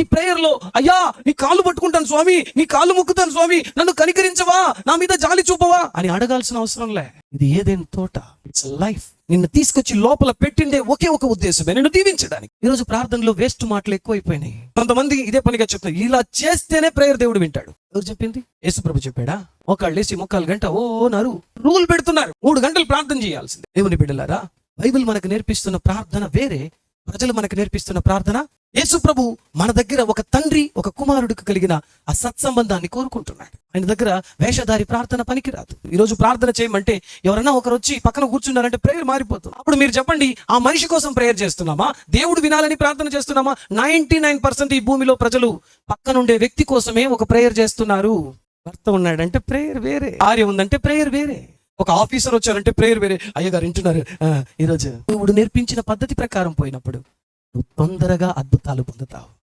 నీ ప్రేయర్ లో అయ్యా నీ కాళ్ళు పట్టుకుంటాను స్వామి, నీ కాళ్ళు మొక్కుతాను స్వామి, నన్ను కనికరించవా, నా మీద జాలి చూపవా అని అడగాల్సిన అవసరం లే. ఇది ఏదైనా తోట, ఇట్స్ లైఫ్. నిన్ను తీసుకొచ్చి లోపల పెట్టిండే ఒకే ఒక ఉద్దేశమే, నిన్ను దీవించడానికి. ఈరోజు ప్రార్థనలో వేస్ట్ మాటలు ఎక్కువైపోయినాయి. కొంతమంది ఇదే పనిగా చెప్తారు, ఇలా చేస్తేనే ప్రేయర్ దేవుడు వింటాడు. ఎవరు చెప్పింది? యేసుప్రభు చెప్పాడా? ఒకళ్ళు లేచి 3/4 గంట నరు రూల్ పెడుతున్నారు, 3 గంటలు ప్రార్థన చేయాల్సింది. దేవుని బిడ్డలారా, బైబిల్ మనకు నేర్పిస్తున్న ప్రార్థన వేరే, ప్రజలు మనకు నేర్పిస్తున్న ప్రార్థన. యేసుప్రభు మన దగ్గర ఒక తండ్రి ఒక కుమారుడికి కలిగిన ఆ సత్సంబంధాన్ని కోరుకుంటున్నాడు. ఆయన దగ్గర వేషధారి ప్రార్థన పనికిరాదు. ఈరోజు ప్రార్థన చేయమంటే ఎవరైనా ఒకరు వచ్చి పక్కన కూర్చున్నారంటే ప్రేయర్ మారిపోతుంది. అప్పుడు మీరు చెప్పండి, ఆ మనిషి కోసం ప్రేయర్ చేస్తున్నామా, దేవుడు వినాలని ప్రార్థన చేస్తున్నామా? 99% ఈ భూమిలో ప్రజలు పక్కనుండే వ్యక్తి కోసమే ఒక ప్రేయర్ చేస్తున్నారు. భర్త ఉన్నాడంటే ప్రేయర్ వేరే, భార్య ఉందంటే ప్రేయర్ వేరే, ఒక ఆఫీసర్ వచ్చారంటే ప్రేయర్ వేరే. అయ్యగారు వింటున్నారు, ఈరోజు దేవుడు నేర్పించిన పద్ధతి ప్రకారం పోయినప్పుడు నువ్వు తొందరగా అద్భుతాలు పొందుతావు.